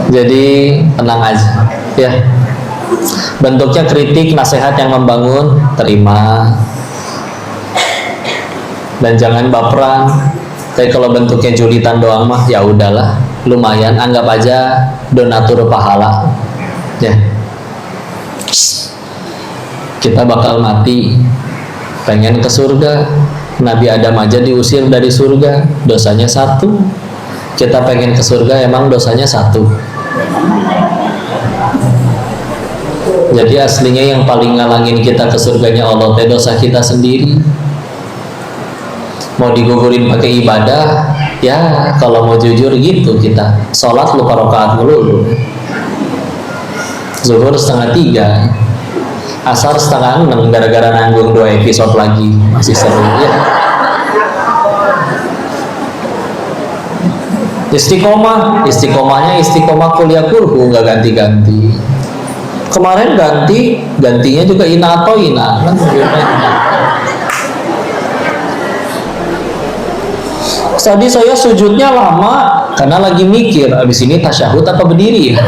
Jadi tenang aja ya. Bentuknya kritik, nasihat yang membangun, terima. Dan jangan baperan. Tapi kalau bentuknya julitan doang mah ya udahlah, lumayan, anggap aja donatur pahala. Ya. Kita bakal mati, pengen ke surga. Nabi Adam aja diusir dari surga, dosanya satu. Kita pengen ke surga, emang dosanya satu. Jadi aslinya yang paling ngalangin kita ke surganya Allah teh dosa kita sendiri. Mau digugurin pakai ibadah, ya kalau mau jujur gitu kita. Sholat lupa rakaat melulu. Zuhur 2:30, asar 5:30 gara-gara nanggung 2 episode lagi, masih seru ya. Istiqomahnya istiqomah kuliah kulhu, nggak ganti-ganti. Kemarin gantinya juga ina atau ina kan. Tadi saya sujudnya lama karena lagi mikir abis ini tasyahud atau berdiri ya.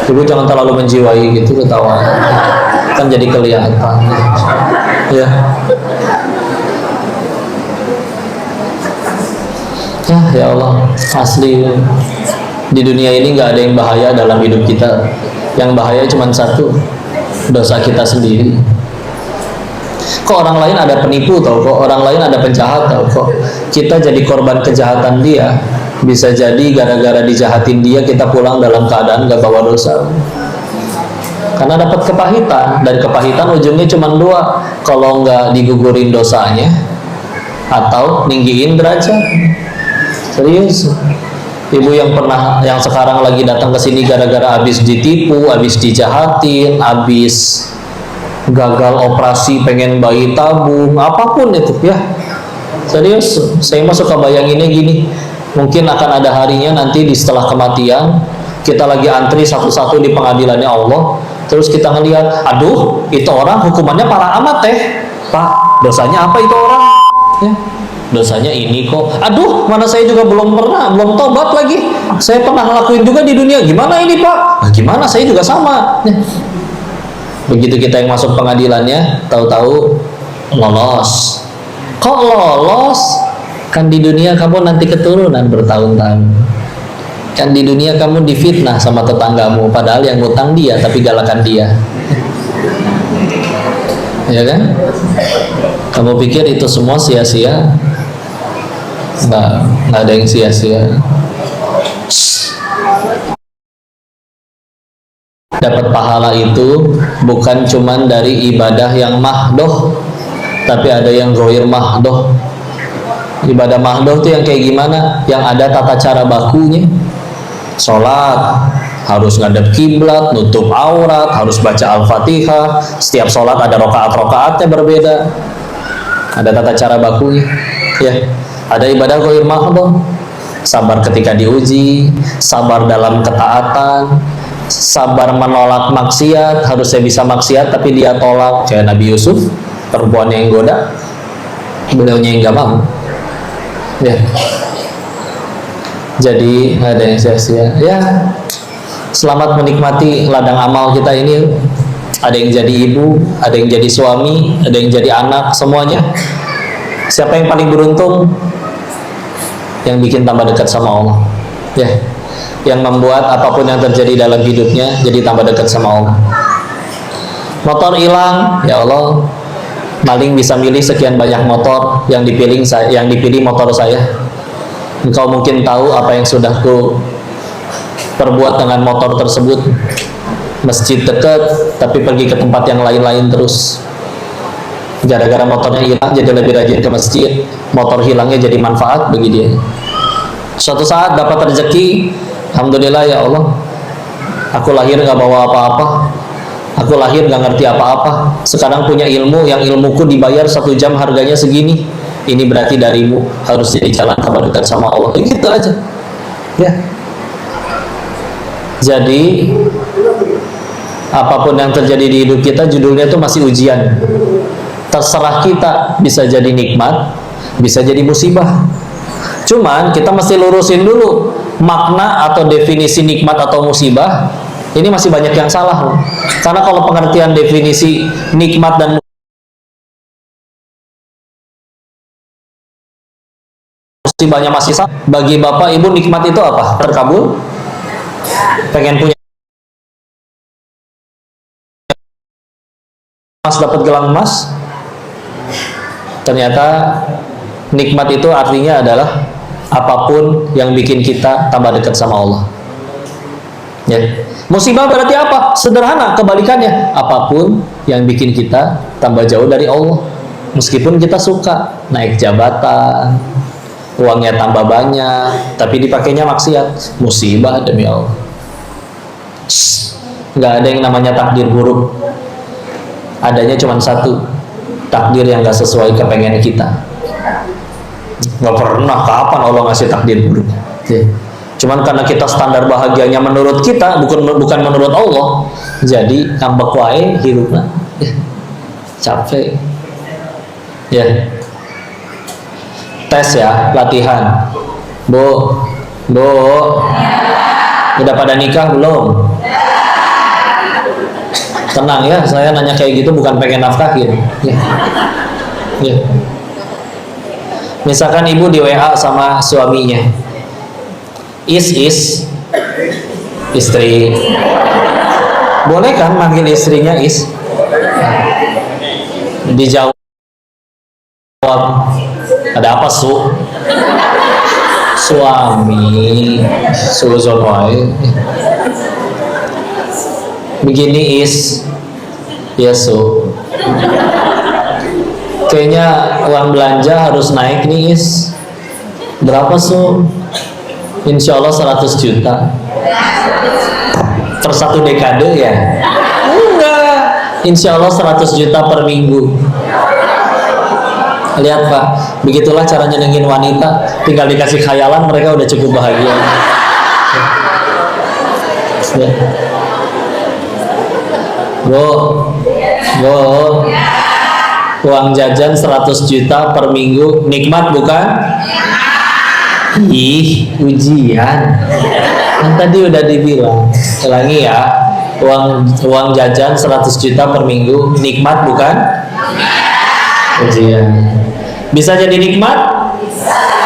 Dulu jangan terlalu menjiwai gitu ketawa, kan jadi kelihatan ya. Ya Allah, asli di dunia ini nggak ada yang bahaya dalam hidup kita. Yang bahaya cuma satu, dosa kita sendiri. Kok orang lain ada penipu tau, kok orang lain ada penjahat tau, kok kita jadi korban kejahatan dia. Bisa jadi gara-gara dijahatin dia kita pulang dalam keadaan gak bawa dosa. Karena dapat kepahitan, dan kepahitan ujungnya cuma dua, kalau nggak digugurin dosanya atau ninggiin derajat. Serius. Ibu yang sekarang lagi datang ke sini gara-gara habis ditipu, habis dijahatin, habis gagal operasi, pengen bayi tabung, apapun itu ya. Serius, saya mah suka bayanginnya gini. Mungkin akan ada harinya nanti di setelah kematian, kita lagi antri satu-satu di pengadilannya Allah, terus kita ngelihat, aduh, itu orang hukumannya parah amat teh. Pak, dosanya apa itu orang? Ya. Dosanya ini kok. Aduh, mana saya juga belum tobat lagi. Saya pernah ngelakuin juga di dunia. Gimana ini Pak? Nah, gimana? Saya juga sama. Begitu kita yang masuk pengadilannya, tahu-tahu lolos. Kok lolos? Kan di dunia kamu nanti keturunan bertahun-tahun. Kan di dunia kamu difitnah sama tetanggamu, padahal yang ngutang dia, tapi galakan dia. Ya kan? Kamu pikir itu semua sia-sia? Nggak ada yang sia-sia. Dapat pahala itu bukan cuman dari ibadah yang mahdoh, tapi ada yang ghair mahdoh. Ibadah mahdoh itu yang kayak gimana? Yang ada tata cara bakunya. Sholat harus ngadep kiblat, nutup aurat, harus baca Al-Fatihah. Setiap sholat ada rokaat-rokaatnya berbeda. Ada tata cara bakunya. Ya. Ada ibadah ghair mahdoh, sabar ketika diuji, sabar dalam ketaatan, sabar menolak maksiat. Harusnya bisa maksiat tapi dia tolak, kayak Nabi Yusuf, perempuannya yang goda, beliaunya yang gak mau. Ya. Jadi ada yang sia-sia. Ya, selamat menikmati ladang amal kita ini. Ada yang jadi ibu, ada yang jadi suami, ada yang jadi anak, semuanya. Siapa yang paling beruntung? Yang bikin tambah dekat sama Allah, ya, yang membuat apapun yang terjadi dalam hidupnya jadi tambah dekat sama Allah. Motor hilang, ya Allah, maling bisa milih sekian banyak motor, yang dipilih motor saya. Engkau mungkin tahu apa yang sudah ku perbuat dengan motor tersebut. Masjid dekat, tapi pergi ke tempat yang lain-lain terus. Gara-gara motornya hilang jadi lebih rajin ke masjid, motor hilangnya jadi manfaat bagi dia. Suatu saat dapat rezeki, alhamdulillah ya Allah, aku lahir gak bawa apa-apa, aku lahir gak ngerti apa-apa, sekarang punya ilmu, yang ilmuku dibayar 1 jam harganya segini, ini berarti darimu, harus jadi jalan tambah dekat sama Allah. Gitu aja ya. Jadi apapun yang terjadi di hidup kita, judulnya itu masih ujian. Terserah kita, bisa jadi nikmat, bisa jadi musibah. Cuman kita mesti lurusin dulu makna atau definisi nikmat atau musibah. Ini masih banyak yang salah loh. Karena kalau pengertian definisi nikmat dan musibahnya masih sama, bagi bapak ibu nikmat itu apa? Terkabul, pengen punya emas, dapat gelang emas. Ternyata nikmat itu artinya adalah apapun yang bikin kita tambah dekat sama Allah. Ya. Musibah berarti apa? Sederhana, kebalikannya. Apapun yang bikin kita tambah jauh dari Allah. Meskipun kita suka naik jabatan, uangnya tambah banyak, tapi dipakainya maksiat, musibah demi Allah. Nggak ada yang namanya takdir buruk. Adanya cuma satu, takdir yang nggak sesuai kepengen kita. Nggak pernah, kapan Allah ngasih takdir buruk? Cuman karena kita standar bahagianya menurut kita, bukan menurut Allah, jadi ngambek wae hirupna. Capek. Ya. Tes ya, latihan. Bu, udah pada nikah belum? Tenang ya, saya nanya kayak gitu bukan pengen nafkahin. Ya. Ya. Misalkan ibu di WA sama suaminya, is istri, boleh kan manggil istrinya is? Dijawab, ada apa suami suzon wae. Begini is, ya kayaknya uang belanja harus naik nih is. Berapa Insya Allah 100 juta per 1 dekade ya? Enggak, Insya Allah 100 juta per minggu. Lihat Pak, begitulah cara nyenengin wanita. Tinggal dikasih khayalan, mereka udah cukup bahagia. Ya. Bu, uang jajan 100 juta per minggu, nikmat bukan? Ih, ujian. Kan tadi udah dibilang. Ulangi ya, uang jajan 100 juta per minggu, nikmat bukan? Ujian. Bisa jadi nikmat?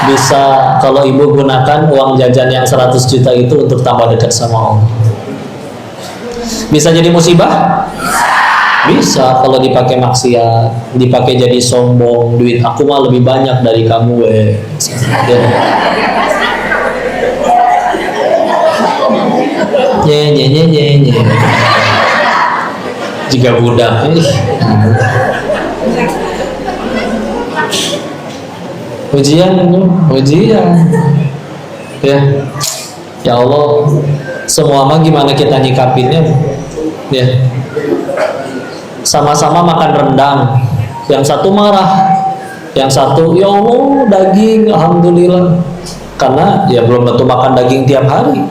Bisa, kalau ibu gunakan uang jajan yang 100 juta itu untuk tambah dekat sama Allah. Bisa jadi musibah? Bisa, kalau dipakai maksiat, dipakai jadi sombong, duit aku mah lebih banyak dari kamu nye jika budak ujian ya Allah, semua mah gimana kita nyikapinnya ya. Sama-sama makan rendang, yang satu marah, yang satu ya Allah daging alhamdulillah, karena ya belum tentu makan daging tiap hari.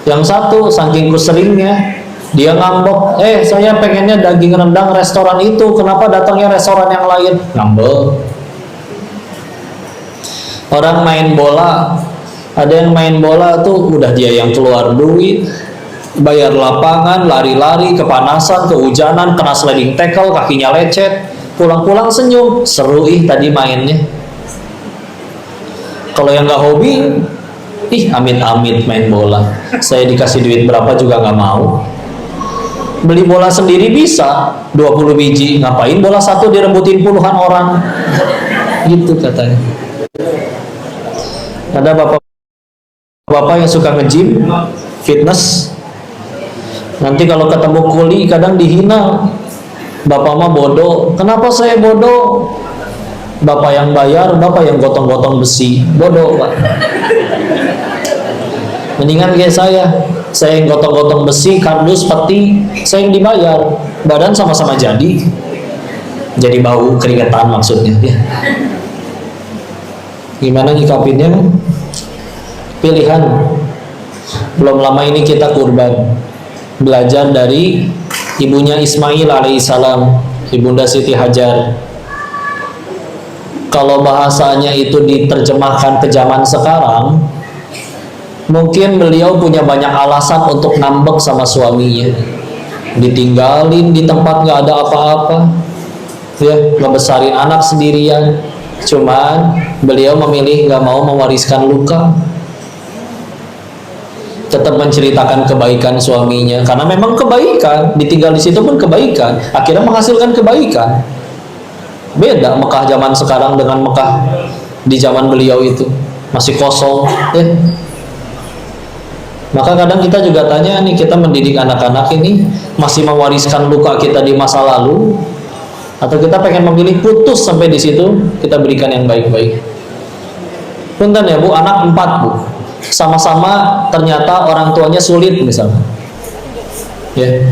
Yang satu saking seringnya dia ngambek, saya pengennya daging rendang restoran itu, kenapa datangnya restoran yang lain? Ngambek. Orang main bola, ada yang main bola tuh udah dia yang keluar duit, bayar lapangan, lari-lari, kepanasan, kehujanan, kena sliding tackle, kakinya lecet, pulang-pulang senyum, seru tadi mainnya. Kalau yang nggak hobi, amit-amit main bola, saya dikasih duit berapa juga nggak mau. Beli bola sendiri bisa 20 biji, ngapain bola satu direbutin puluhan orang, gitu katanya. Ada bapak yang suka nge-gym, fitness, nanti kalau ketemu kuli kadang dihina, bapak mah bodoh. Kenapa saya bodoh? Bapak yang bayar, bapak yang gotong-gotong besi, bodoh Pak. Mendingan kayak saya yang gotong-gotong besi, kardus, peti, saya yang dibayar, badan sama-sama jadi bau keringetan maksudnya ya. Gimana nyikapinnya? Pilihan. Belum lama ini kita kurban, belajar dari ibunya Ismail alaihissalam, Ibunda Siti Hajar. Kalau bahasanya itu diterjemahkan ke zaman sekarang, mungkin beliau punya banyak alasan untuk ngambek sama suaminya, ditinggalin di tempat nggak ada apa-apa, ya, ngebesarin anak sendirian. Cuman beliau memilih nggak mau mewariskan luka, tetap menceritakan kebaikan suaminya, karena memang kebaikan, ditinggal di situ pun kebaikan, akhirnya menghasilkan kebaikan. Beda Mekah zaman sekarang dengan Mekah di zaman beliau itu, masih kosong, ya. Maka kadang kita juga tanya nih, kita mendidik anak-anak ini masih mewariskan luka kita di masa lalu, atau kita pengen memilih putus sampai di situ, kita berikan yang baik-baik. Punten ya Bu, anak 4 Bu, sama-sama ternyata orang tuanya sulit misalnya, ya.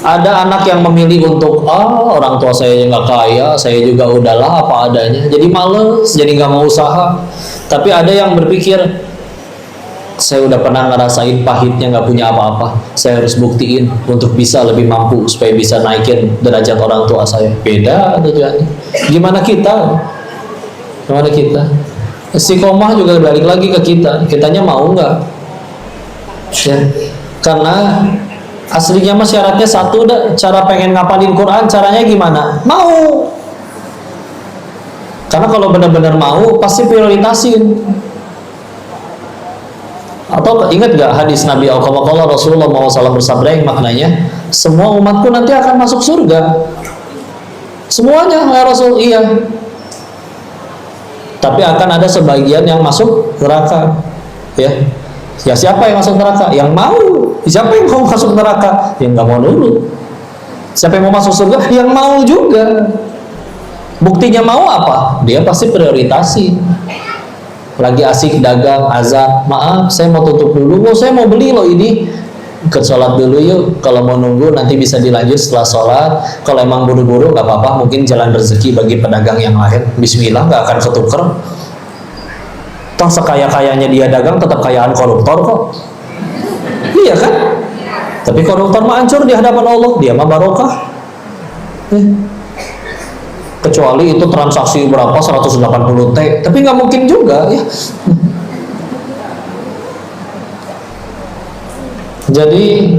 Ada anak yang memilih untuk orang tua saya nggak kaya, saya juga udahlah apa adanya, jadi males, jadi nggak mau usaha. Tapi ada yang berpikir, saya udah pernah ngerasain pahitnya nggak punya apa-apa, saya harus buktiin untuk bisa lebih mampu supaya bisa naikin derajat orang tua saya. Beda tujuannya. Gimana kita? Gimana kita? Istiqomah juga balik lagi ke kita. Kitanya mau nggak? Ya. Karena aslinya mah syaratnya satu, cara pengen ngapalin Quran caranya gimana? Mau. Karena kalau benar-benar mau pasti prioritasin. Atau ingat gak hadis Nabi Al-Qawqala Rasulullah SAW bersabda yang maknanya, semua umatku nanti akan masuk surga. Semuanya ya Rasul, iya. Tapi akan ada sebagian yang masuk neraka. Ya. Ya siapa yang masuk neraka? Yang mau. Siapa yang mau masuk neraka? Yang gak mau nurut. Siapa yang mau masuk surga? Yang mau juga. Buktinya mau apa? Dia pasti prioritasi. Lagi asik dagang, azan, maaf saya mau tutup dulu, saya mau beli loh ini, ikut sholat dulu yuk, kalau mau nunggu nanti bisa dilanjut setelah sholat, kalau emang buru-buru gak apa-apa, mungkin jalan rezeki bagi pedagang yang lain, bismillah, gak akan ketuker. Toh sekaya-kayanya dia dagang tetap kayaan koruptor kok, iya kan? Tapi koruptor mah hancur di hadapan Allah, dia mah barokah. Kecuali itu transaksi berapa 180 T, tapi nggak mungkin juga ya. Jadi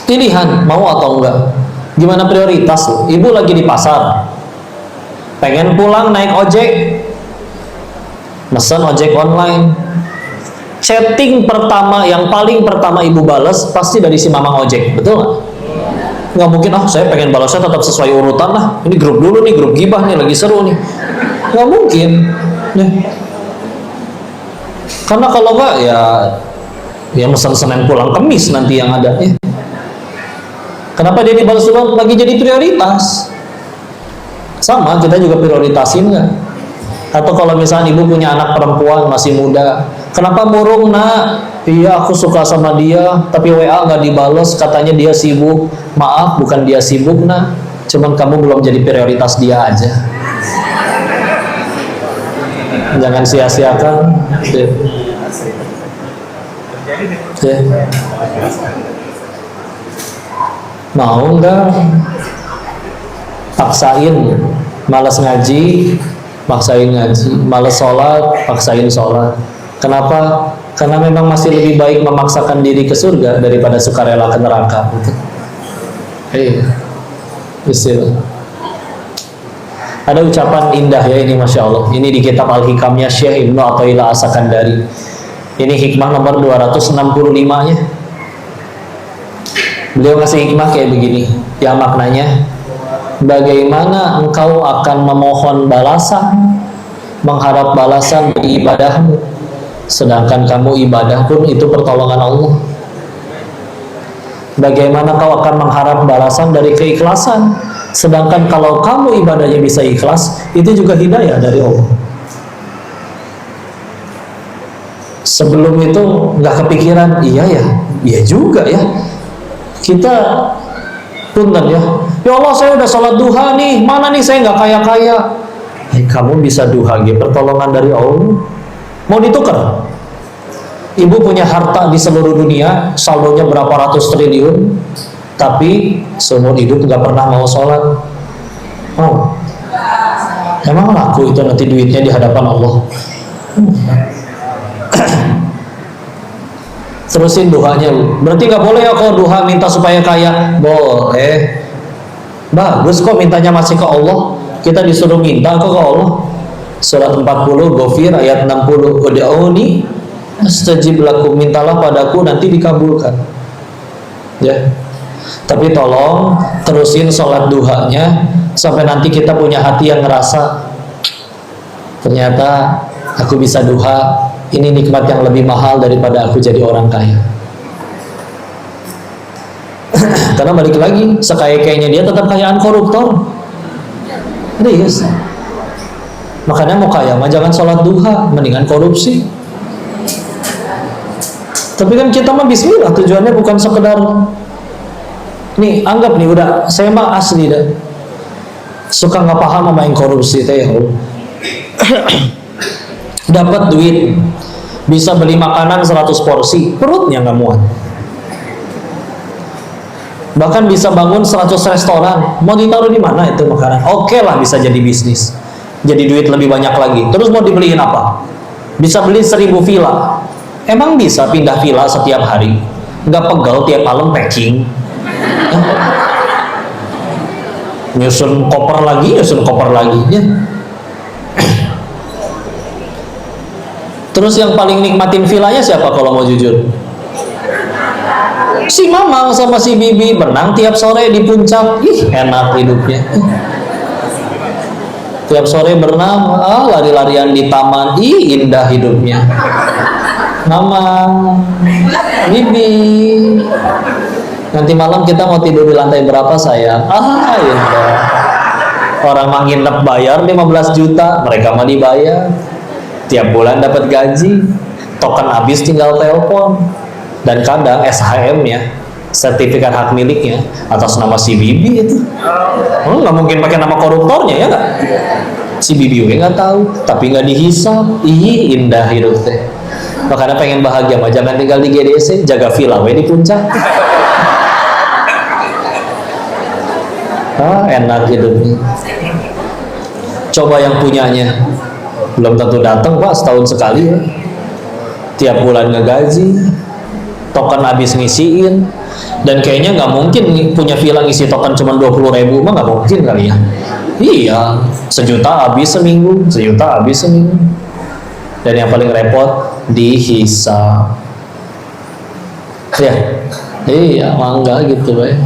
pilihan mau atau enggak, gimana prioritas lo? Ibu lagi di pasar, pengen pulang naik ojek, mesen ojek online, chatting pertama yang paling pertama ibu balas pasti dari si mamang ojek, betul nggak? Nggak mungkin, saya pengen balasnya tetap sesuai urutan lah, ini grup dulu nih, grup gibah nih lagi seru nih, nggak mungkin ya. Karena kalau nggak ya mesen Senin pulang Kamis nanti yang ada ya. Kenapa dia dibalas dulu? Lagi jadi prioritas. Sama kita juga prioritasin nggak? Atau kalau misalnya ibu punya anak perempuan masih muda, kenapa murung nak? Iya aku suka sama dia, tapi WA nggak dibales, katanya dia sibuk. Maaf, bukan dia sibuk nak, cuman kamu belum jadi prioritas dia aja. Jangan sia-siakan. Ya. Mau nggak? Paksain, malas ngaji, paksain ngaji, malas sholat, paksain sholat. Kenapa? Karena memang masih lebih baik memaksakan diri ke surga daripada sukarela ke neraka. Istilah. Ada ucapan indah ya ini, masya Allah. Ini di kitab Al-Hikamnya Syekh Ibnu Athaillah As-Sakandari. Ini hikmah nomor 265-nya. Beliau ngasih hikmah kayak begini, yang maknanya, bagaimana engkau akan memohon balasan, mengharap balasan dari ibadahmu, sedangkan kamu ibadah pun itu pertolongan Allah. Bagaimana kau akan mengharap balasan dari keikhlasan, sedangkan kalau kamu ibadahnya bisa ikhlas, itu juga hidayah dari Allah. Sebelum itu nggak kepikiran, iya juga ya. Kita punten ya Allah saya udah sholat duha nih, mana nih saya nggak kaya-kaya. Kamu bisa duha gitu, pertolongan dari Allah. Mau ditukar? Ibu punya harta di seluruh dunia, saldonya berapa ratus triliun, tapi seumur hidup nggak pernah mau sholat. Emang laku itu nanti duitnya di hadapan Allah? Terusin duhanya. Berarti nggak boleh ya kalau duha minta supaya kaya? Boleh. Bagus kok mintanya masih ke Allah. Kita disuruh minta kok ke Allah. Surat 40 Ghafir ayat 60, ud'uni astajib lakum, mintalah padaku nanti dikabulkan. Ya. Tapi tolong terusin sholat duhanya sampai nanti kita punya hati yang ngerasa ternyata aku bisa duha, ini nikmat yang lebih mahal daripada aku jadi orang kaya. Karena balik lagi, sekaya-kayanya dia tetap kayaan koruptor. Serius. Makanya mau kaya mah jangan sholat duha, mendingan korupsi. Tapi kan kita mah bismillah, tujuannya bukan sekedar nih, anggap nih udah, saya mah asli dah suka nggak paham sama yang korupsi teh. Dapat duit bisa beli makanan 100 porsi, perutnya nggak muat. Bahkan bisa bangun 100 restoran, mau ditaruh di mana itu makanan? Oke lah, bisa jadi bisnis, jadi duit lebih banyak lagi. Terus mau dibeliin apa? Bisa beli 1000 villa. Emang bisa pindah villa setiap hari? Nggak pegel tiap malam packing? Nyusun koper lagi ya. Terus yang paling nikmatin villanya siapa kalau mau jujur? Si mama sama si bibi berenang tiap sore di puncak. Ih, enak hidupnya. Tiap sore berenang, lari-larian di taman. Ih, indah hidupnya. Mama, bibi, nanti malam kita mau tidur di lantai berapa sayang? Indah. Orang mah nginep bayar 15 juta, mereka mah dibayar. Tiap bulan dapat gaji, token habis tinggal telepon. Dan kadang SHM-nya, sertifikat hak miliknya atas nama si bibi itu. Nggak mungkin pakai nama koruptornya ya nggak? Si bibi gue nggak tahu, tapi nggak dihisap. Ih, indah hidup teh. Makanya pengen bahagia mah jangan tinggal di GDC, jaga villa we di puncak. Enak hidupnya. Coba yang punyanya belum tentu datang pak, setahun sekali ya. Tiap bulan ngegaji, token habis ngisiin, dan kayaknya nggak mungkin punya villa ngisi token cuma 20.000 mah nggak mungkin kali ya. Iya, 1 juta habis seminggu, 1 juta habis seminggu. Dan yang paling repot dihisap. Ya, iya mangga gitu ya.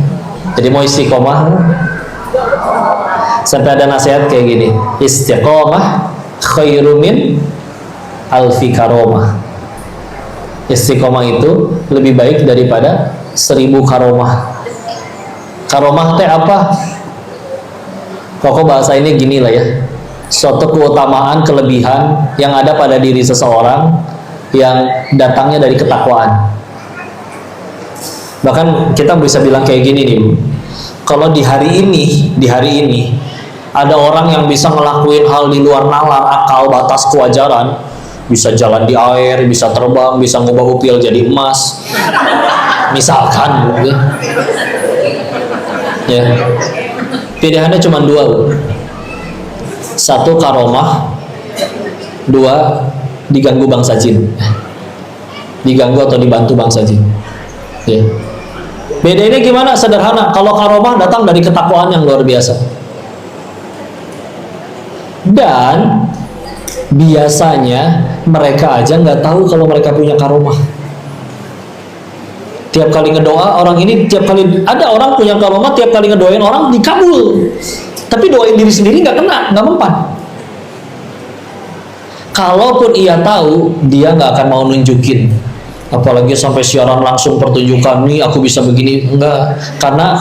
Jadi mau istiqomah, sampai ada nasihat kayak gini, istiqomah khairu min alfi karomah. Istiqomah itu lebih baik daripada 1000 karomah. Karomah teh apa? Pokok bahasa ini gini lah ya, suatu keutamaan, kelebihan yang ada pada diri seseorang yang datangnya dari ketakwaan. Bahkan kita bisa bilang kayak gini nih, kalau di hari ini ada orang yang bisa ngelakuin hal di luar nalar akal batas kewajaran, bisa jalan di air, bisa terbang, bisa ngubah upil jadi emas, misalkan gitu. Ya, pilihannya cuma 2, 1 karomah, 2 diganggu bangsa jin, diganggu atau dibantu bangsa jin. Ya. Bedanya gimana? Sederhana. Kalau karomah datang dari ketakwaan yang luar biasa. Dan biasanya mereka aja nggak tahu kalau mereka punya karomah. Tiap kali ngedoa orang ini, tiap kali ada orang punya karomah, tiap kali ngedoain orang dikabul. Tapi doain diri sendiri nggak kena, nggak mempan. Kalaupun ia tahu, dia nggak akan mau nunjukin. Apalagi sampai siaran langsung pertunjukan nih aku bisa begini, enggak. Karena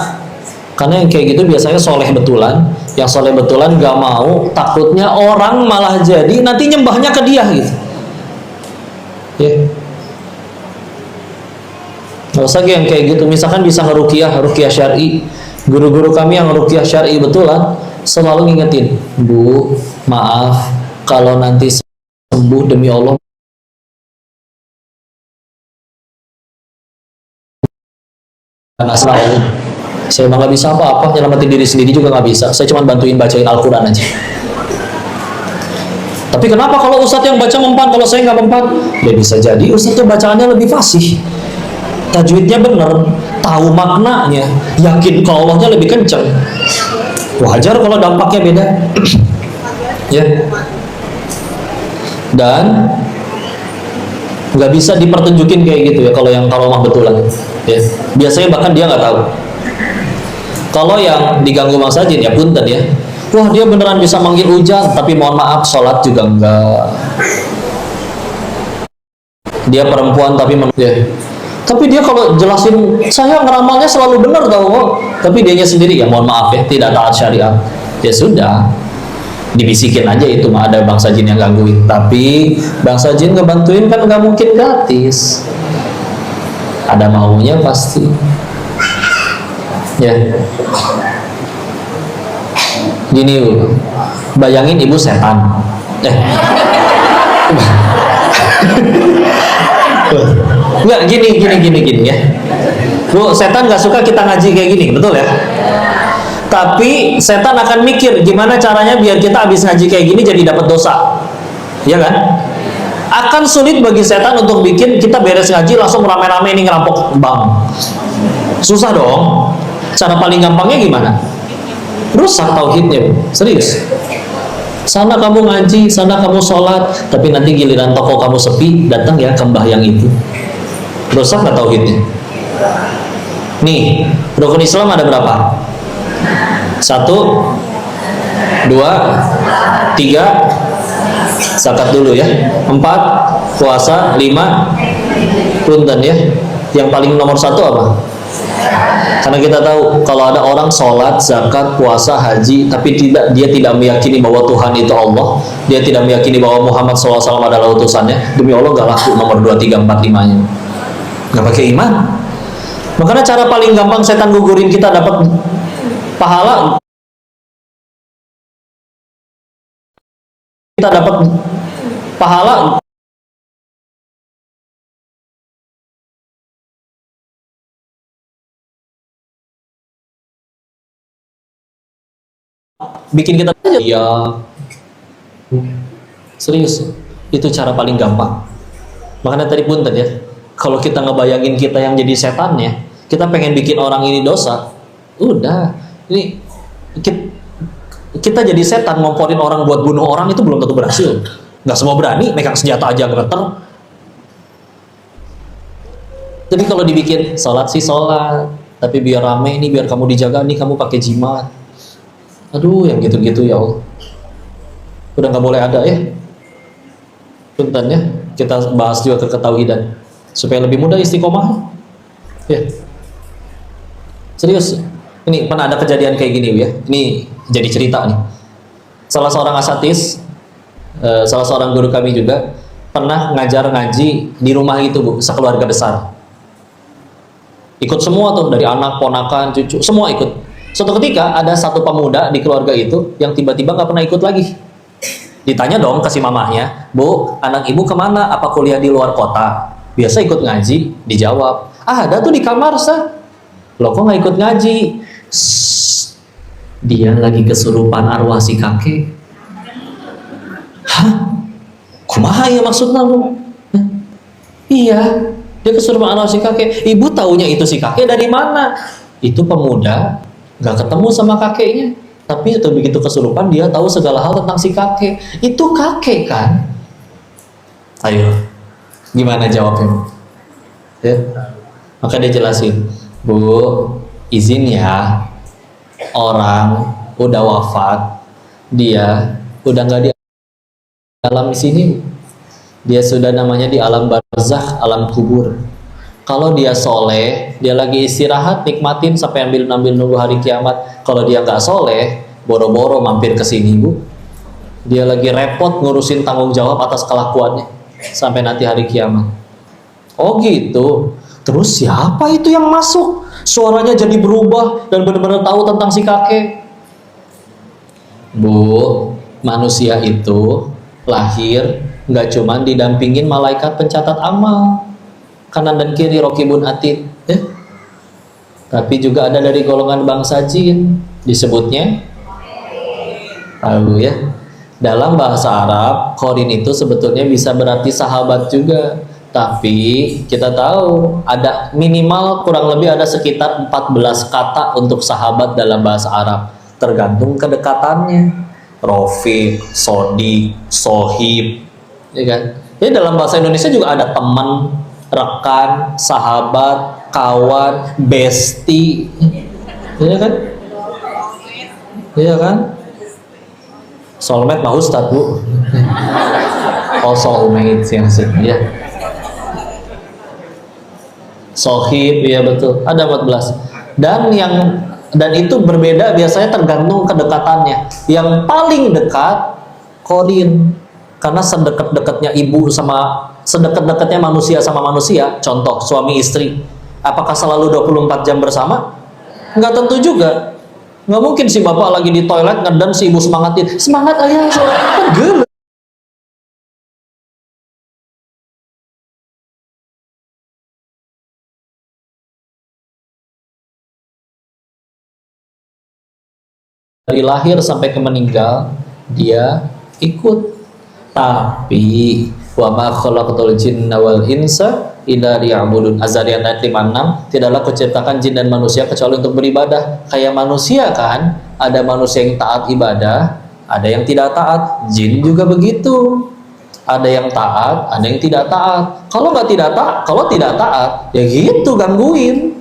yang kayak gitu biasanya soleh betulan. Yang soleh betulan gak mau, takutnya orang malah jadi nanti nyembahnya ke dia gitu ya. Gak usah yang kayak gitu. Misalkan bisa ngeruqyah, ruqyah syar'i. Guru-guru kami yang ngeruqyah syar'i betulan selalu ngingetin, Bu, maaf kalau nanti sembuh demi Allah karena selalu saya emang gak bisa apa-apa, nyelamatin diri sendiri juga gak bisa. Saya cuma bantuin bacain Al-Quran aja. Tapi kenapa kalau ustadz yang baca mempan, kalau saya nggak mempan? Ya bisa jadi ustadz itu bacaannya lebih fasih, tajwidnya benar, tahu maknanya, yakin ke Allahnya lebih kencang. Wajar kalau dampaknya beda. Ya. Dan nggak bisa dipertunjukin kayak gitu ya kalau yang karomah betulan. Ya. Biasanya bahkan dia nggak tahu. Kalau yang diganggu Bang Sajin ya punten ya. Wah dia beneran bisa manggil hujan, tapi mohon maaf sholat juga enggak. Dia perempuan tapi ya. Tapi dia kalau jelasin saya ngeramalnya selalu benar tau kok. Tapi dianya sendiri ya mohon maaf ya tidak taat syariat. Ya sudah, dibisikin aja itu mah ada Bang Sajin yang gangguin. Tapi Bang Sajin ngebantuin kan nggak mungkin gratis. Ada maunya pasti. Ya. Gini, bayangin ibu setan. Enggak, gini ya. Bu, setan nggak suka kita ngaji kayak gini, betul ya? Tapi setan akan mikir gimana caranya biar kita habis ngaji kayak gini jadi dapat dosa. Ya kan? Akan sulit bagi setan untuk bikin kita beres ngaji langsung rame-rame ini ngerampok bank. Susah dong. Cara paling gampangnya gimana? Rusak tauhidnya, serius. Sana kamu ngaji, sana kamu sholat, tapi nanti giliran toko kamu sepi, datang ya ke mbah yang itu. Rusak nggak tauhidnya? Nih, rukun Islam ada berapa? 1, 2, 3, zakat dulu ya. 4, puasa. 5, punten ya. Yang paling nomor 1 apa? Karena kita tahu kalau ada orang sholat, zakat, puasa, haji, tapi dia tidak meyakini bahwa Tuhan itu Allah, dia tidak meyakini bahwa Muhammad SAW adalah utusannya, demi Allah gak laku nomor 2, 3, 4, 5 nya. Gak pakai iman. Makanya cara paling gampang setan gugurin kita dapat pahala, kita dapat pahala bikin kita ya serius, itu cara paling gampang. Makanya tadi punten ya, kalau kita ngebayangin kita yang jadi setannya, kita pengen bikin orang ini dosa, udah ini kita jadi setan ngomporin orang buat bunuh orang itu belum tentu berhasil. Nggak semua berani megang senjata aja gemeter. Jadi kalau dibikin sholat sih sholat, tapi biar rame nih, biar kamu dijaga nih, kamu pakai jimat. Aduh, yang gitu-gitu ya Allah. Udah nggak boleh ada ya. Punten ya, kita bahas juga ke ketauhidan supaya lebih mudah istiqomah. Ya. Serius. Ini pernah ada kejadian kayak gini ya. Ini jadi cerita nih. Salah seorang asatis, salah seorang guru kami juga pernah ngajar ngaji di rumah itu Bu, sekeluarga besar. Ikut semua tuh, dari anak, ponakan, cucu, semua ikut. Suatu ketika ada satu pemuda di keluarga itu yang tiba-tiba nggak pernah ikut lagi. Ditanya dong ke si mamahnya, Bu, anak ibu kemana? Apa kuliah di luar kota? Biasa ikut ngaji. Dijawab, ada tuh di kamar, Sah. Loh kok nggak ikut ngaji? Dia lagi kesurupan arwah si kakek. Hah? Kumaha ya maksudnya lu? Iya, dia kesurupan arwah si kakek. Ibu taunya itu si kakek dari mana? Itu pemuda nggak ketemu sama kakeknya, tapi itu begitu kesurupan dia tahu segala hal tentang si kakek. Itu kakek kan? Ayo, gimana jawabnya? Ya. Maka dia jelasin, Bu, izin ya, orang udah wafat, dia udah nggak di alam sini, dia sudah namanya di alam barzakh, alam kubur. Kalau dia soleh, dia lagi istirahat, nikmatin sampai ambil nunggu hari kiamat. Kalau dia nggak soleh, boro-boro mampir ke sini Bu. Dia lagi repot ngurusin tanggung jawab atas kelakuannya sampai nanti hari kiamat. Oh gitu. Terus siapa itu yang masuk? Suaranya jadi berubah dan benar-benar tahu tentang si kakek. Bu, manusia itu lahir nggak cuman didampingin malaikat pencatat amal kanan dan kiri rokibun atid, ya? Tapi juga ada dari golongan bangsa jin, disebutnya tahu ya, Dalam bahasa Arab, qarin itu sebetulnya bisa berarti sahabat juga. Tapi kita tahu ada minimal kurang lebih ada sekitar 14 kata untuk sahabat dalam bahasa Arab. Tergantung kedekatannya. Rofiq, sodik, sohib, ya kan? Jadi dalam bahasa Indonesia juga ada teman, rekan, sahabat, kawan, bestie, ya kan? Iya kan? Soulmate mah Ustadz, Bu. Oh, soulmate yang ya. Sohib, ya betul. Ada 14. Dan itu berbeda biasanya tergantung kedekatannya. Yang paling dekat qarin, karena sedekat-dekatnya ibu sama sedekat-dekatnya manusia sama manusia. Contoh suami istri, apakah selalu 24 jam bersama? Nggak tentu juga. Nggak mungkin si bapak lagi di toilet ngedam si ibu semangatin, semangat ayah, kan gila. Dari lahir sampai ke meninggal dia ikut. Tapi wa ma khalaqatul jinna wal insa illa liya'budun. Az-Zariyat ayat 56, tidaklah kuciptakan jin dan manusia kecuali untuk beribadah. Kayak manusia kan, ada manusia yang taat ibadah, ada yang tidak taat. Jin juga begitu, ada yang taat, ada yang tidak taat. Kalau tidak taat ya gitu, gangguin.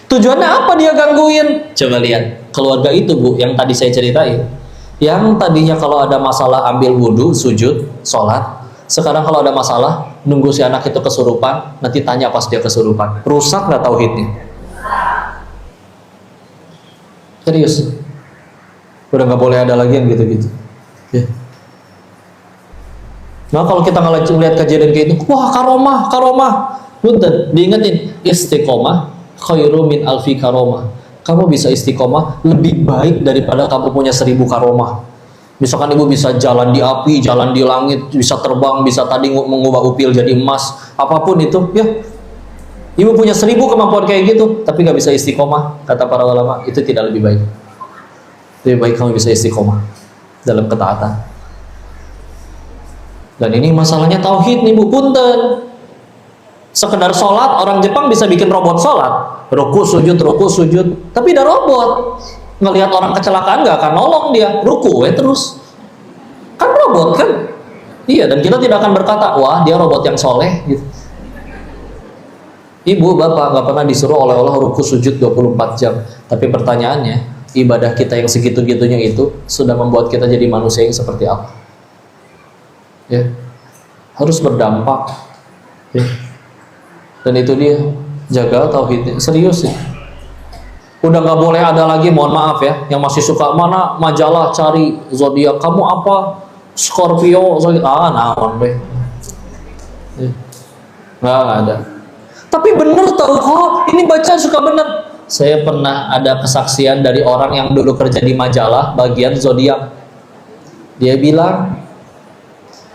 Tujuannya apa dia gangguin? Coba lihat keluarga itu, Bu, yang tadi saya ceritain, yang tadinya kalau ada masalah ambil wudhu, sujud, sholat. Sekarang kalau ada masalah nunggu si anak itu kesurupan, nanti tanya pas dia kesurupan. Rusak nggak tauhidnya? Serius, udah nggak boleh ada lagi yang gitu-gitu ya. Nah kalau kita ngeliat kejadian kayak itu, wah karomah, punten, diingetin istiqomah khairu min alfi karomah. Kamu bisa istiqomah lebih baik daripada kamu punya 1000 karomah. Misalkan ibu bisa jalan di api, jalan di langit, bisa terbang, bisa tadi mengubah upil jadi emas, apapun itu ya. Ibu punya 1000 kemampuan kayak gitu, tapi nggak bisa istiqomah, kata para ulama, itu tidak lebih baik. Lebih baik kamu bisa istiqomah dalam ketaatan. Dan ini masalahnya tauhid nih, Bu, punten. Sekedar sholat, orang Jepang bisa bikin robot sholat, ruku sujud, tapi ada robot. Ngelihat orang kecelakaan nggak akan nolong dia, ruku terus. Kan robot kan? Iya, dan kita tidak akan berkata, wah dia robot yang soleh gitu. Ibu, bapak nggak pernah disuruh oleh Allah ruku sujud 24 jam. Tapi pertanyaannya, ibadah kita yang segitu-gitunya itu sudah membuat kita jadi manusia yang seperti apa? Ya, harus berdampak. Ya. Dan itu dia, jaga tauhidnya, serius ya. Udah nggak boleh ada lagi, mohon maaf ya, yang masih suka mana majalah cari zodiak, kamu apa Scorpio, naon deh, nggak ada. Tapi bener tau kok, ini baca suka bener. Saya pernah ada kesaksian dari orang yang dulu kerja di majalah bagian zodiak. Dia bilang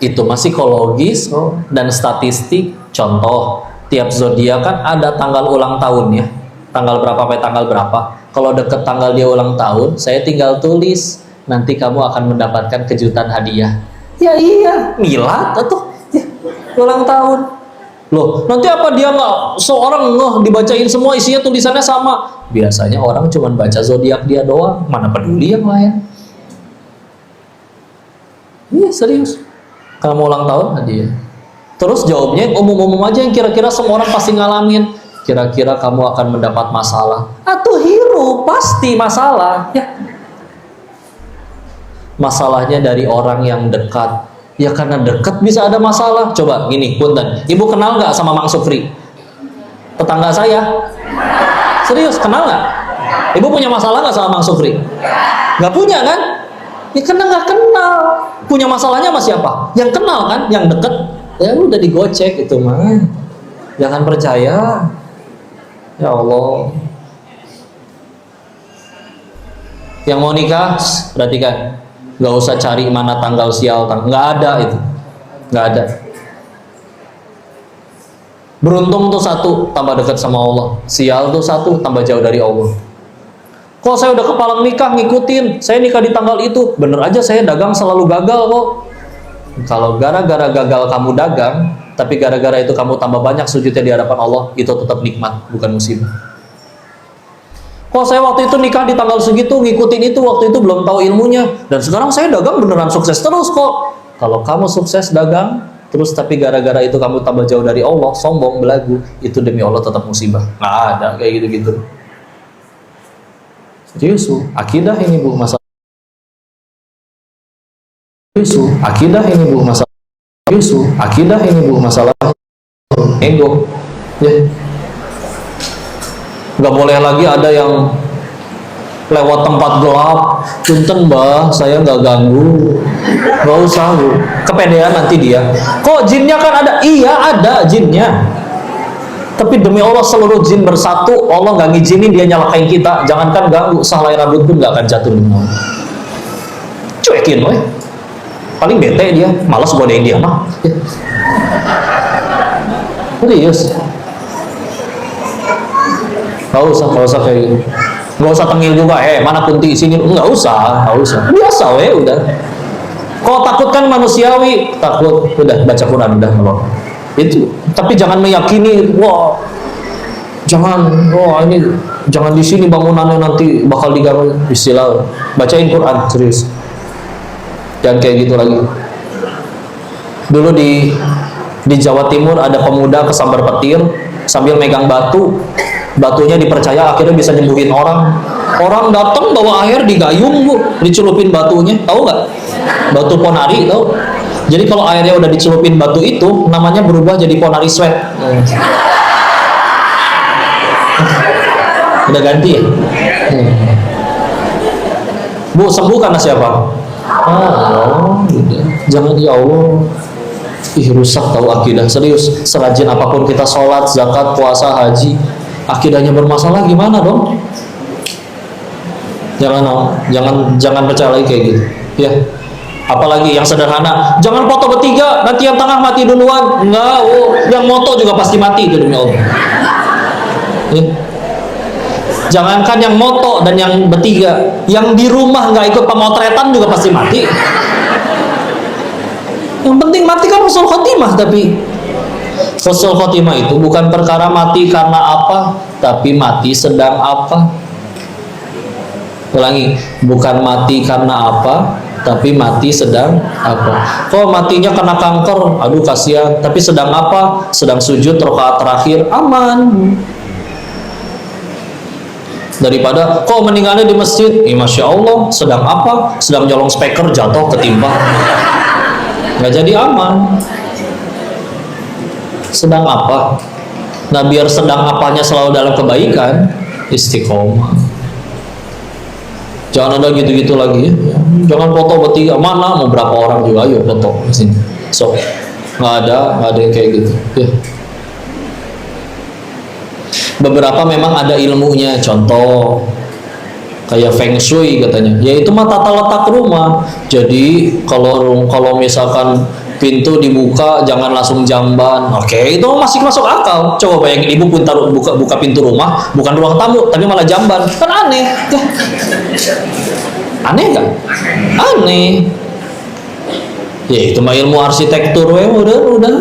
itu masih psikologis dan statistik. Contoh, tiap zodiak kan ada tanggal ulang tahunnya, tanggal berapa sampai tanggal berapa. Kalau deket tanggal dia ulang tahun, saya tinggal tulis, nanti kamu akan mendapatkan kejutan hadiah. Ya iya, milad atau ya, ulang tahun. Loh, nanti apa dia nggak seorang dibacain semua isinya tulisannya sama? Biasanya orang cuma baca zodiak dia doang, mana peduli yang lain. Iya serius. Kamu ulang tahun hadiah. Terus jawabnya umum-umum aja yang kira-kira semua orang pasti ngalamin. Kira-kira kamu akan mendapat masalah atau hirup pasti masalah ya. Masalahnya dari orang yang dekat. Ya karena dekat bisa ada masalah. Coba gini, punten. Ibu kenal nggak sama Mang Sufri? Tetangga saya. Serius, kenal nggak? Ibu punya masalah nggak sama Mang Sufri? Nggak punya kan? Ya karena nggak kenal. Punya masalahnya sama siapa? Yang kenal kan? Yang deket. Ya udah digocek itu mah. Jangan percaya. Ya Allah. Yang mau nikah, perhatikan. Nggak usah cari mana tanggal sial, nggak ada itu, nggak ada. Beruntung tuh satu tambah dekat sama Allah, sial tuh satu tambah jauh dari Allah. Kok saya udah kepala nikah ngikutin, saya nikah di tanggal itu, bener aja saya dagang selalu gagal kok. Kalau gara-gara gagal kamu dagang, tapi gara-gara itu kamu tambah banyak sujudnya di hadapan Allah, itu tetap nikmat, bukan musibah. Kok saya waktu itu nikah di tanggal segitu, ngikutin itu, waktu itu belum tahu ilmunya, dan sekarang saya dagang beneran sukses terus kok. Kalau kamu sukses dagang, terus tapi gara-gara itu kamu tambah jauh dari Allah, sombong, belagu, itu demi Allah tetap musibah. Nggak ada kayak gitu-gitu. Serius, akidah ini bu masalah. Serius, akidah ini bu masalah. Serius, akidah ini bu masalah. Ego, ya. Nggak boleh lagi ada yang lewat tempat gelap, punten mbah, saya nggak ganggu, nggak usah bu. Kepedean nanti dia. Kok jinnya kan ada? Iya ada jinnya. Tapi demi Allah seluruh jin bersatu, Allah nggak ngizinin dia nyalakain kita. Jangankan ganggu, sehelai rambut pun nggak akan jatuh demi Allah. Cuekin weh. Paling bete dia, malas godain dia mah. Serius. Nggak usah kayak gitu. Nggak usah tengil juga, mana kunti sini, nggak usah. Biasa weh udah. Kok takut kan manusiawi, takut udah baca Quran udah kalau. Itu, tapi jangan meyakini, ini jangan di sini bangunannya nanti bakal diganggu. Istilah bacain Quran serius, jangan kayak gitu lagi. Dulu di Jawa Timur ada pemuda kesambar petir sambil megang batunya dipercaya akhirnya bisa nyembuhin orang datang bawa air digayung bu, dicelupin batunya, tahu nggak? Batu ponari, tahu? Jadi kalau airnya udah dicelupin batu itu, namanya berubah jadi ponari sweat. Udah ganti ya? Bu, sembuh karena siapa? Gitu. Jangan ya Allah. Ih, rusak tahu akidah, serius. Serajin apapun kita sholat, zakat, puasa, haji, akidahnya bermasalah gimana dong? Jangan percaya lagi kayak gitu. Ya. Apalagi yang sederhana, jangan foto bertiga, nanti yang tengah mati duluan. Enggak, yang moto juga pasti mati itu demi Allah. Ya. Jangankan yang moto dan yang bertiga, yang di rumah nggak ikut pemotretan juga pasti mati. Yang penting mati kan husnul khotimah, tapi husnul khotimah itu bukan perkara mati karena apa, tapi mati sedang apa. Ulangi, bukan mati karena apa, tapi mati sedang apa. Kok matinya karena kanker, aduh kasihan, tapi sedang apa? Sedang sujud rakaat terakhir, aman. Daripada kok meninggalnya di masjid, masya Allah, sedang apa? Sedang nyolong speaker jatuh ketimpa, nggak jadi aman. Sedang apa? Nah biar sedang apanya selalu dalam kebaikan, istiqomah. Jangan ada gitu-gitu lagi ya. Jangan foto bertiga, mana mau berapa orang juga, ayo foto sini. So, nggak ada yang kayak gitu. Ya. Beberapa memang ada ilmunya, contoh kayak feng shui katanya. Yaitu mah tata letak rumah. Jadi kalau misalkan pintu dibuka jangan langsung jamban. Oke, itu masih masuk akal. Coba bayangin ibu pun buka pintu rumah, bukan ruang tamu, tapi malah jamban. Kan aneh. Aneh nggak? Aneh. Ya itu mah ilmu arsitektur, udah.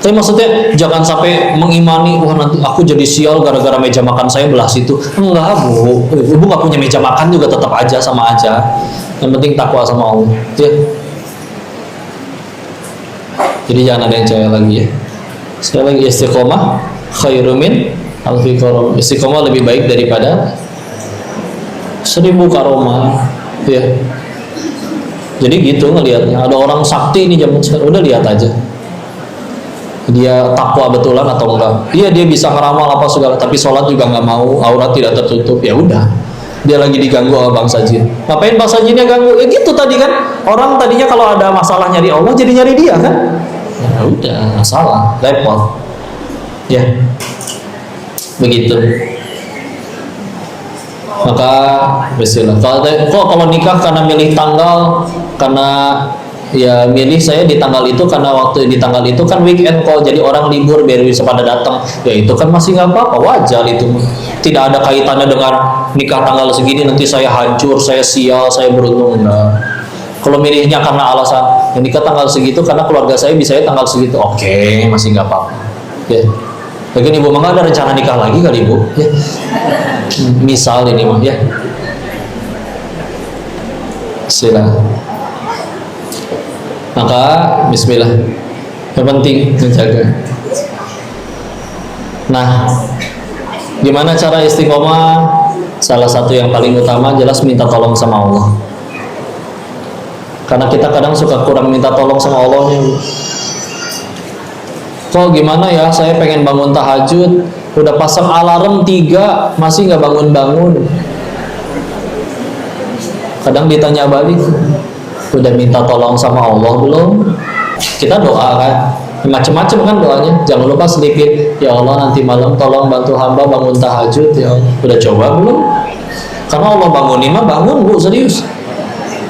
Tapi maksudnya jangan sampai mengimani, wah nanti aku jadi sial gara-gara meja makan saya belah situ. Enggak bu, ibu nggak punya meja makan juga tetap aja sama aja. Yang penting takwa sama Allah. Ya. Jadi jangan ada yang caya lagi ya. Sekali lagi istiqomah khairu min alfi karom. Istiqomah lebih baik daripada 1000 karomah. Ya. Jadi gitu ngelihatnya. Ada orang sakti ini zaman sekarang, udah lihat aja. Dia takwa betulan atau enggak. Iya dia bisa ngeramal apa segala, tapi sholat juga nggak mau, aurat tidak tertutup. Ya udah. Dia lagi diganggu sama bangsa jin. Ngapain bangsa jinnya ganggu? Ya gitu tadi kan. Orang tadinya kalau ada masalah nyari Allah jadi nyari dia kan. Ya udah, salah, repot. Ya. Begitu. Maka bismillah. Kalau nikah karena milih tanggal, karena ya milih saya di tanggal itu karena waktu di tanggal itu kan weekend kok, jadi orang libur biar bisa pada datang. Ya itu kan masih nggak apa-apa, wajar itu. Tidak ada kaitannya dengan nikah tanggal segini nanti saya hancur, saya sial, saya beruntung, enggak. Kalau milihnya karena alasan yang nikah tanggal segitu karena keluarga saya bisa ya tanggal segitu, oke, masih nggak apa-apa. Ya. Lagian ibu mah ada rencana nikah lagi kali ibu. Ya. Misal ini mah ya. Silakan. Maka bismillah, yang penting menjaga. Nah, gimana cara istiqomah? Salah satu yang paling utama jelas minta tolong sama Allah. Karena kita kadang suka kurang minta tolong sama Allahnya. Kok gimana ya, saya pengen bangun tahajud, udah pasang alarm 3, masih nggak bangun-bangun. Kadang ditanya balik, udah minta tolong sama Allah belum? Kita doa kan, macam-macam kan doanya. Jangan lupa sedikit, ya Allah nanti malam tolong bantu hamba bangun tahajud ya Allah. Udah coba belum? Karena Allah bangunin mah bangun bu, serius.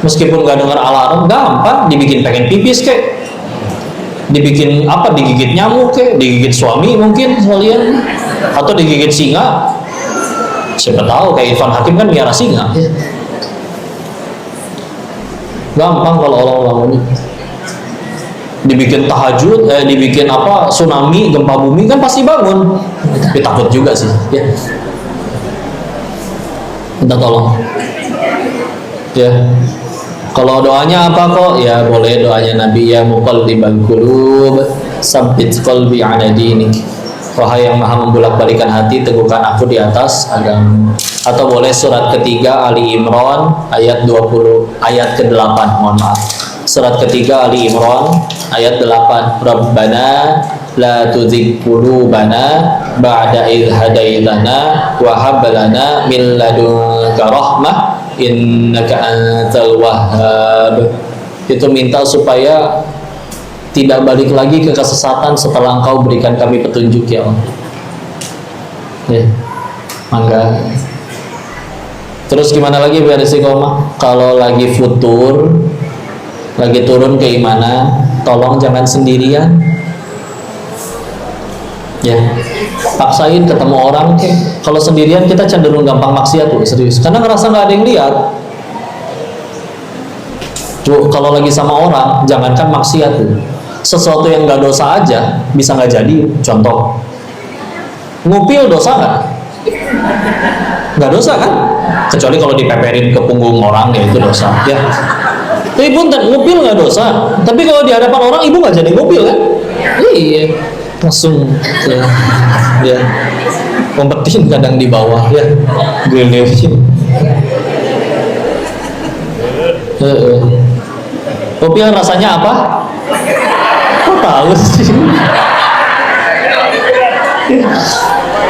Meskipun gak dengar alarm, gampang. Dibikin pengen pipis kek, dibikin apa, digigit nyamuk kek, digigit suami mungkin sekalian, atau digigit singa. Siapa tahu kayak Irfan Hakim kan miara singa. Gampang kalau Allah bangunin. Dibikin tahajud, dibikin apa, tsunami, gempa bumi kan pasti bangun. Tapi takut juga sih, ya. Minta tolong. Ya. Kalau doanya apa kok? Ya boleh doanya Nabi, ya muqallibal qulub, tsabbit qalbi ala dinik. Wahai yang maha membolak-balikan hati, teguhkan aku di atas agama. Atau boleh surat ketiga Ali Imran ayat 20 ayat ke-8, mohon maaf. Surat ketiga Ali Imran ayat 8. Rabbana la tuzigh qulubana ba'da idh hadaitana wa hab lana min ladunka rahmah innaka antal wahhab. Itu minta supaya tidak balik lagi ke kesesatan setelah Engkau berikan kami petunjuk ya Allah. Ya, mangga. Terus gimana lagi biar istiqomah? Kalau lagi futur, lagi turun keimanan, tolong jangan sendirian. Ya, paksain ketemu orang ke. Kalau sendirian kita cenderung gampang maksiat tuh, serius. Karena ngerasa nggak ada yang lihat. Kalau lagi sama orang, jangankan maksiat tuh. Sesuatu yang nggak dosa aja bisa nggak jadi. Contoh, ngupil dosa nggak? Nggak dosa kan? Kecuali kalau dipeperin ke punggung orang ya itu dosa. Ya. Tapi punten, ngupil nggak dosa. Tapi kalau di hadapan orang ibu nggak jadi ngupil kan? Iya. Langsung ya ngumpetin kadang di bawah ya, gelekin. Kopi rasanya apa? Kok tahu sih?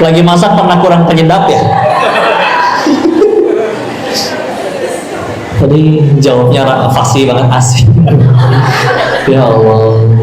Lagi masak pernah kurang penyedap ya? Tadi jawabnya fasih banget, asik. Ya Allah.